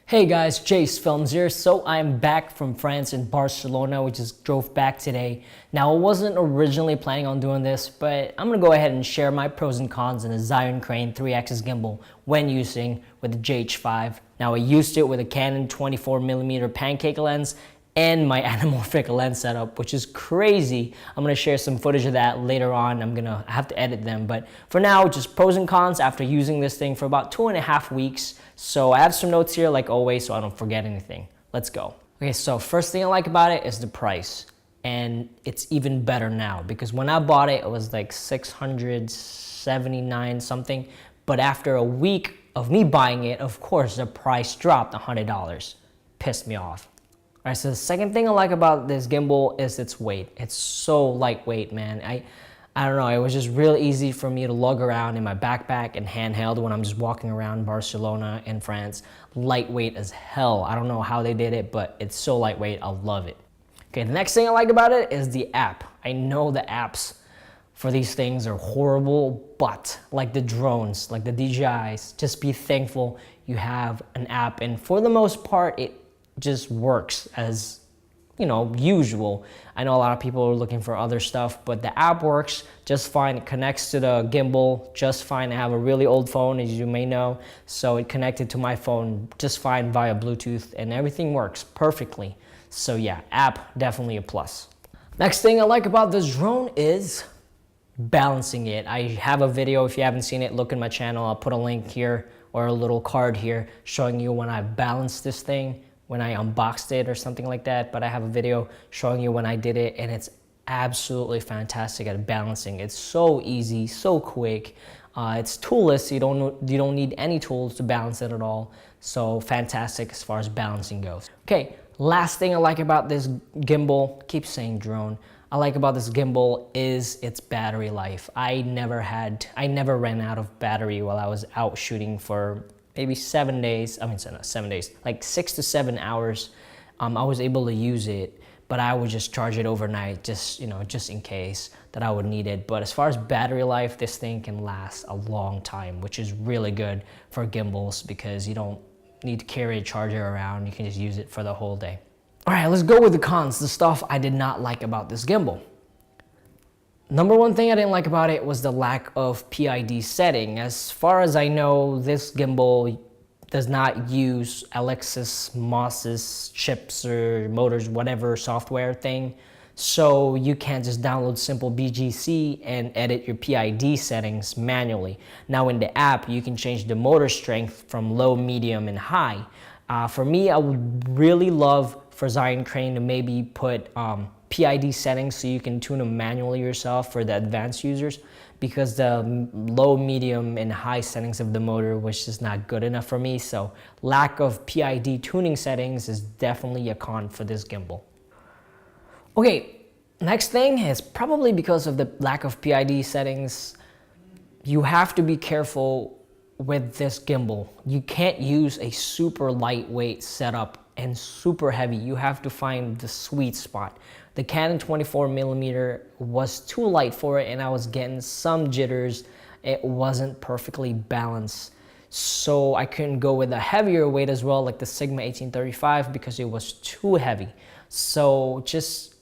Hey guys, JSFILMZ here. So I'm back from France in Barcelona. We just drove back today. Now I wasn't originally planning on doing this, but I'm gonna go ahead and share my pros and cons in a Zhiyun crane 3-axis gimbal when using with the JH5. Now I used it with a Canon 24mm pancake lens and my anamorphic lens setup, which is crazy. I'm gonna share some footage of that later on. I have to edit them, but for now, just pros and cons after using this thing for about 2.5 weeks. So I have some notes here like always so I don't forget anything. Let's go. Okay, so first thing I like about it is the price. And it's even better now because when I bought it, it was like $679 something. But after a week of me buying it, of course, the price dropped $100. Pissed me off. All right, so the second thing I like about this gimbal is its weight. It's so lightweight, man. I don't know, it was just real easy for me to lug around in my backpack and handheld when I'm just walking around Barcelona in France. Lightweight as hell. I don't know how they did it, but it's so lightweight, I love it. Okay, the next thing I like about it is the app. I know the apps for these things are horrible, but like the drones, like the DJIs, just be thankful you have an app. And for the most part, it just works as usual. I know a lot of people are looking for other stuff, but the app works just fine. It connects to the gimbal just fine. I have a really old phone, as you may know, so it connected to my phone just fine via Bluetooth, and everything works perfectly. So yeah, app definitely a plus. Next thing I like about this drone is balancing it. I have a video, if you haven't seen it, look in my channel. I'll put a link here or a little card here showing you when I balanced this thing, when I unboxed it or something like that, but I have a video showing you when I did it, and it's absolutely fantastic at balancing. It's so easy, so quick. It's toolless, you don't need any tools to balance it at all. So fantastic as far as balancing goes. Okay, last thing I like about this gimbal, keep saying drone, I like about this gimbal is its battery life. I never ran out of battery while I was out shooting for maybe 7 days, not 7 days, like 6 to 7 hours. I was able to use it, but I would just charge it overnight, just in case that I would need it. But as far as battery life, this thing can last a long time, which is really good for gimbals because you don't need to carry a charger around. You can just use it for the whole day. All right, let's go with the cons, the stuff I did not like about this gimbal. Number one thing I didn't like about it was the lack of PID setting. As far as I know, this gimbal does not use Alexis Moss's chips or motors, whatever software thing. So you can't just download simple BGC and edit your PID settings manually. Now in the app, you can change the motor strength from low, medium, and high. For me, I would really love for Zhiyun crane to maybe put PID settings so you can tune them manually yourself for the advanced users, because the low, medium, and high settings of the motor was just not good enough for me. So lack of PID tuning settings is definitely a con for this gimbal. Okay, next thing is probably because of the lack of PID settings, you have to be careful with this gimbal. You can't use a super lightweight setup and super heavy. You have to find the sweet spot. The Canon 24mm was too light for it, and I was getting some jitters. It wasn't perfectly balanced. So I couldn't go with a heavier weight as well, like the Sigma 1835, because it was too heavy. So just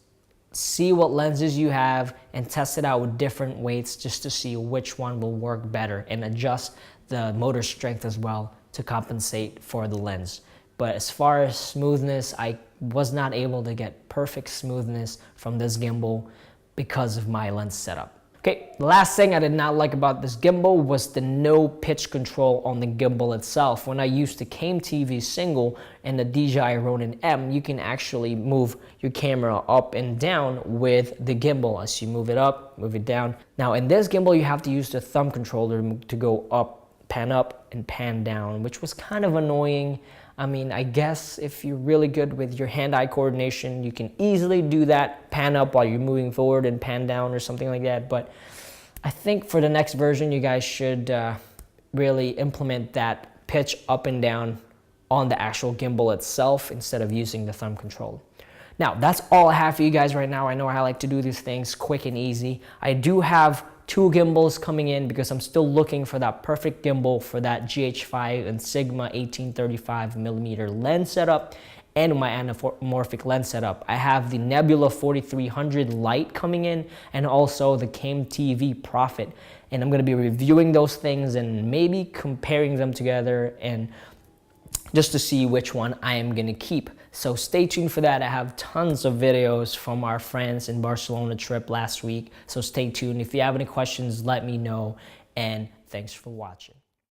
see what lenses you have and test it out with different weights just to see which one will work better, and adjust the motor strength as well to compensate for the lens. But as far as smoothness, I was not able to get perfect smoothness from this gimbal because of my lens setup. Okay, the last thing I did not like about this gimbal was the no pitch control on the gimbal itself. When I used the Came TV single and the DJI Ronin M, you can actually move your camera up and down with the gimbal as you move it up, move it down. Now in this gimbal, you have to use the thumb controller to go up, and pan down, which was kind of annoying. I mean, I guess if you're really good with your hand-eye coordination, you can easily do that, pan up while you're moving forward and pan down or something like that. But I think for the next version, you guys should really implement that pitch up and down on the actual gimbal itself instead of using the thumb control. Now, that's all I have for you guys right now. I know I like to do these things quick and easy. I do have 2 gimbals coming in because I'm still looking for that perfect gimbal for that GH5 and Sigma 18-35mm lens setup and my anamorphic lens setup. I have the Nebula 4300 light coming in and also the Came TV Profit. And I'm gonna be reviewing those things and maybe comparing them together and just to see which one I am gonna keep. So stay tuned for that. I have tons of videos from our friends in Barcelona trip last week. So stay tuned. If you have any questions, let me know. And thanks for watching.